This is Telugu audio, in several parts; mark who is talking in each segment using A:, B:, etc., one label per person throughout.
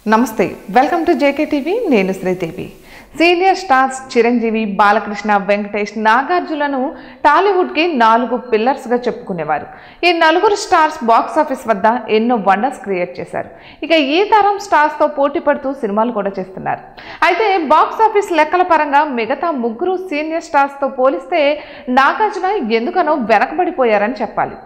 A: నమస్తే వెల్కమ్ టు జేకే టీవీ నేను శ్రీదేవి సీనియర్ స్టార్స్ చిరంజీవి బాలకృష్ణ వెంకటేష్ నాగార్జునను టాలీవుడ్ కి 4 పిల్లర్స్ గా చెప్పుకునేవారు ఈ 4 స్టార్స్ బాక్స్ ఆఫీస్ వద్ద ఎన్నో వండర్స్ క్రియేట్ చేశారు ఇక ఈ తరం స్టార్స్ తో పోటీ పడుతూ సినిమాలు కూడా చేస్తున్నారు అయితే బాక్స్ ఆఫీస్ లెక్కల పరంగా మిగతా 3 సీనియర్ స్టార్స్ తో పోలిస్తే నాగార్జున ఎందుకనో వెనకబడిపోయారని చెప్పాలి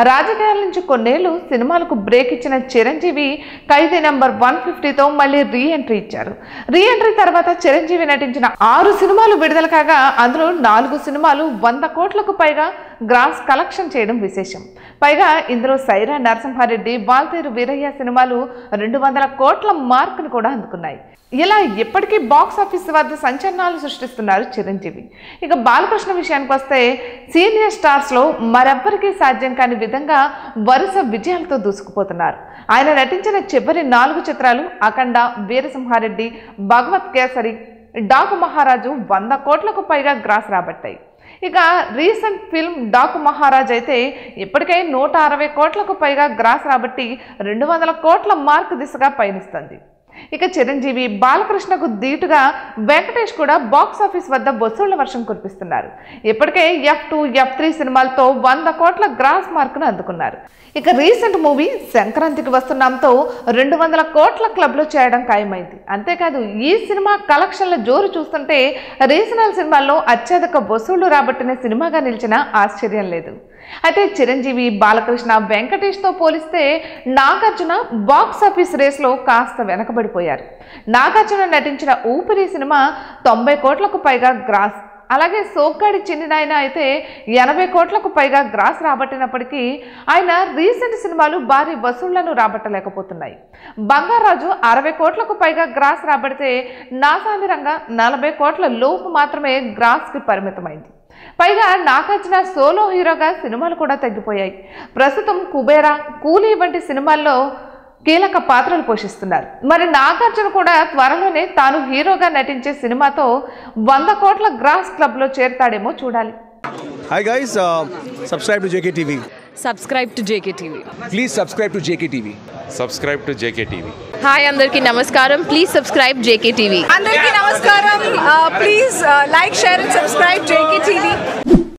A: రాజకీయాల నుంచి కొన్నేళ్లు సినిమాలకు బ్రేక్ ఇచ్చిన చిరంజీవి ఖైదీ నంబర్ 150తో మళ్ళీ రీ ఎంట్రీ ఇచ్చారు రీ ఎంట్రీ తర్వాత చిరంజీవి నటించిన 6 సినిమాలు విడుదల కాగా అందులో 4 సినిమాలు 100 కోట్లకు పైగా గ్రాస్ కలెక్షన్ చేయడం విశేషం పైగా ఇందులో సైరా నరసింహారెడ్డి వాల్తేరు వీరయ్య సినిమాలు 200 కోట్ల మార్కును కూడా అందుకున్నాయి ఇలా ఇప్పటికీ బాక్స్ ఆఫీస్ వద్ద సంచలనాలు సృష్టిస్తున్నారు చిరంజీవి ఇక బాలకృష్ణ విషయానికి వస్తే సీనియర్ స్టార్స్ లో మరెవ్వరికీ సాధ్యం కాని విధంగా వరుస విజయాలతో దూసుకుపోతున్నారు ఆయన నటించిన చివరి 4 చిత్రాలు అఖండ వీరసింహారెడ్డి భగవత్ కేసరి డాకు మహారాజు 100 కోట్లకు పైగా గ్రాస్ రాబట్టాయి ఇక రీసెంట్ ఫిల్మ్ డాకు మహారాజ్ అయితే ఇప్పటికే 160 కోట్లకు పైగా గ్రాస్ రాబట్టి 200 కోట్ల మార్క్ దిశగా పయనిస్తుంది ఇక చిరంజీవి బాలకృష్ణకు దీటుగా వెంకటేష్ కూడా బాక్స్ ఆఫీస్ వద్ద వసూళ్ల వర్షం కురిపిస్తున్నారు ఇప్పటికే F2 F3 సినిమాలతో 100 కోట్ల గ్రాస్ మార్కును అందుకున్నారు ఇక రీసెంట్ మూవీ సంక్రాంతికి వస్తున్నాంతో 200 కోట్ల క్లబ్లో చేయడం ఖాయమైంది అంతేకాదు ఈ సినిమా కలెక్షన్ల జోరు చూస్తుంటే రీజనల్ సినిమాల్లో అత్యధిక వసూళ్లు రాబట్టిన సినిమాగా నిలిచిన ఆశ్చర్యం లేదు అయితే చిరంజీవి బాలకృష్ణ వెంకటేష్తో పోలిస్తే నాగార్జున బాక్స్ ఆఫీస్ రేస్లో కాస్త వెనకబడిపోయారు నాగార్జున నటించిన ఊపిరి సినిమా 90 కోట్లకు పైగా గ్రాస్ అలాగే సోగ్గాడి చిన్ని నాయన అయితే 80 కోట్లకు పైగా గ్రాస్ రాబట్టినప్పటికీ ఆయన రీసెంట్ సినిమాలు భారీ వసూళ్లను రాబట్టలేకపోతున్నాయి బంగారాజు 60 కోట్లకు పైగా గ్రాస్ రాబడితే నాసామిరంగా 40 కోట్ల లోపు మాత్రమే గ్రాస్కి పరిమితమైంది పైగా నాగార్జున సోలో హీరోగా సినిమాలు కూడా తగ్గిపోయాయి ప్రస్తుతం కుబేరా కూలీ వంటి సినిమాల్లో కీలక పాత్రలు పోషిస్తున్నారు మరి నాగార్జున కూడా త్వరలోనే తాను హీరోగా నటించే సినిమాతో 100 కోట్ల గ్రాస్ క్లబ్ లో చేరతాడేమో చూడాలి
B: Hi guys, subscribe to JKTV.
C: Subscribe to JKTV.
B: Please subscribe to JKTV.
D: Subscribe to JKTV.
C: Hi, Andarki Namaskaram. Please subscribe JKTV.
E: Andarki Namaskaram. Please like, share and subscribe JKTV.